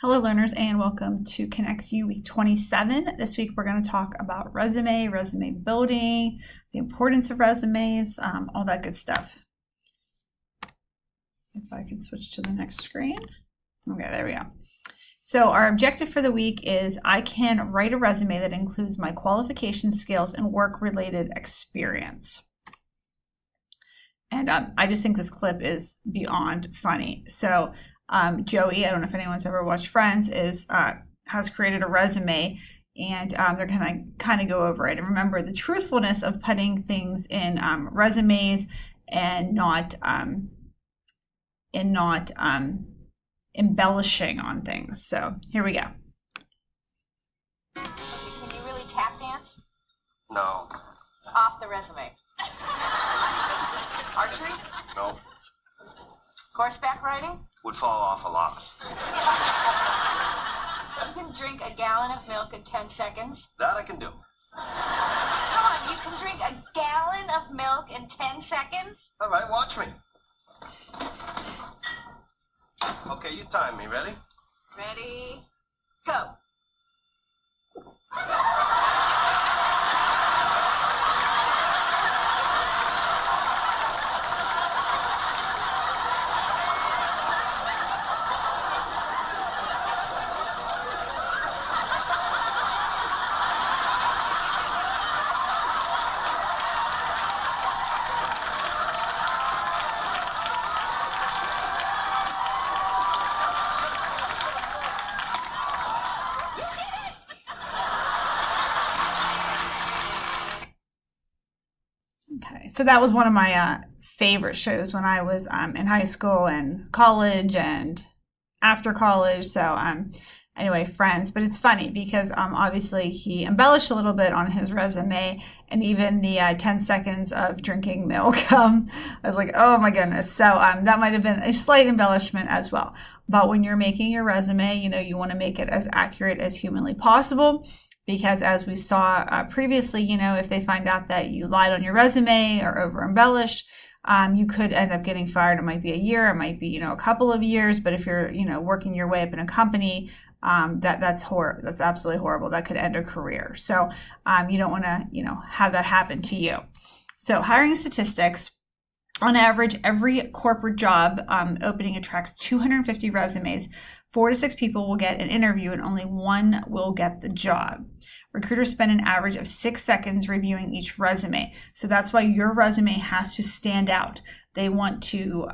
Hello learners and welcome to ConnectsU week 27. This week we're going to talk about resume building, the importance of resumes, all that good stuff. If I can switch to the next screen. Okay, there we go. So our objective for the week is I can write a resume that includes my qualifications, skills, and work-related experience. And I just think this clip is beyond funny. So Joey, I don't know if anyone's ever watched Friends, has created a resume, and they're gonna kind of go over it. And remember the truthfulness of putting things in resumes and not embellishing on things. So here we go. Can you really tap dance? No. It's off the resume. Archery? No. Horseback riding? Would fall off a lot. You can drink a gallon of milk in 10 seconds. That I can do. Come on, you can drink a gallon of milk in 10 seconds? All right, watch me. Okay, you time me. Ready? Ready, go. Okay, so that was one of my favorite shows when I was in high school and college and after college. So anyway, Friends. But it's funny because obviously he embellished a little bit on his resume, and even the 10 seconds of drinking milk. I was like, oh my goodness. So that might have been a slight embellishment as well. But when you're making your resume, you want to make it as accurate as humanly possible. Because as we saw previously, if they find out that you lied on your resume or over embellished, you could end up getting fired. It might be a year, it might be, a couple of years. But if you're, working your way up in a company, that's absolutely horrible. That could end a career. So you don't want to, have that happen to you. So hiring statistics. On average, every corporate job opening attracts 250 resumes. 4 to 6 people will get an interview and only 1 will get the job. Recruiters spend an average of 6 seconds reviewing each resume. So that's why your resume has to stand out. They want to,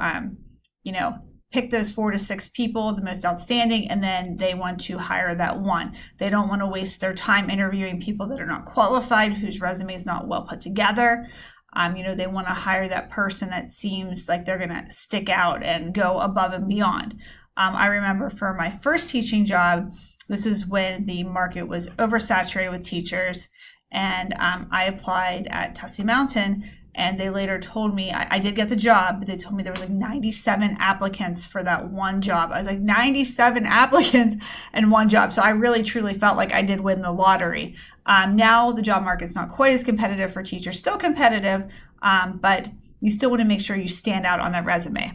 pick those 4 to 6 people, the most outstanding, and then they want to hire that one. They don't want to waste their time interviewing people that are not qualified, whose resume is not well put together. They want to hire that person that seems like they're going to stick out and go above and beyond. I remember for my first teaching job, this is when the market was oversaturated with teachers, and I applied at Tussey Mountain, and they later told me, I did get the job, but they told me there was like 97 applicants for that one job. I was like, 97 applicants and one job. So I really truly felt like I did win the lottery. Now the job market's not quite as competitive for teachers, still competitive, but you still want to make sure you stand out on that resume.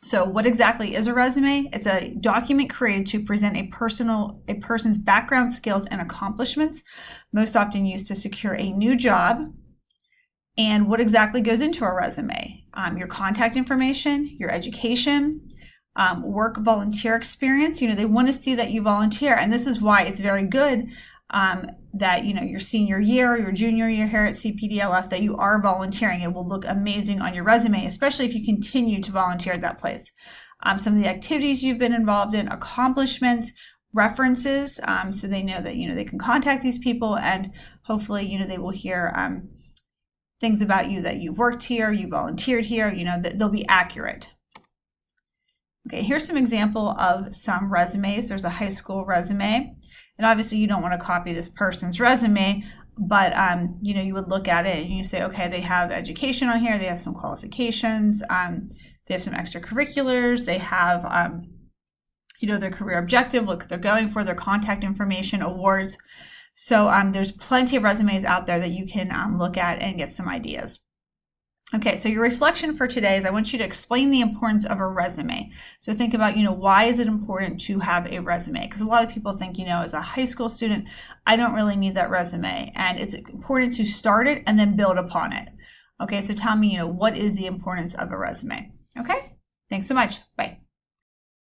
So what exactly is a resume? It's a document created to present a person's background, skills, and accomplishments, most often used to secure a new job. And what exactly goes into a resume? Your contact information, your education, work volunteer experience. They want to see that you volunteer. And this is why it's very good that, your senior year, your junior year here at CPDLF, that you are volunteering. It will look amazing on your resume, especially if you continue to volunteer at that place. Some of the activities you've been involved in, accomplishments, references, so they know that, they can contact these people, and hopefully, they will hear things about you, that you've worked here, you volunteered here, that they'll be accurate. Okay, here's some example of some resumes. There's a high school resume. And obviously you don't want to copy this person's resume, but you would look at it and you say, okay, they have education on here, they have some qualifications, they have some extracurriculars, they have their career objective, look, they're going for their contact information, awards. So there's plenty of resumes out there that you can look at and get some ideas. Okay, so your reflection for today is I want you to explain the importance of a resume. So think about, why is it important to have a resume? Because a lot of people think, as a high school student, I don't really need that resume. And it's important to start it and then build upon it. Okay, so tell me, what is the importance of a resume? Okay, thanks so much. Bye.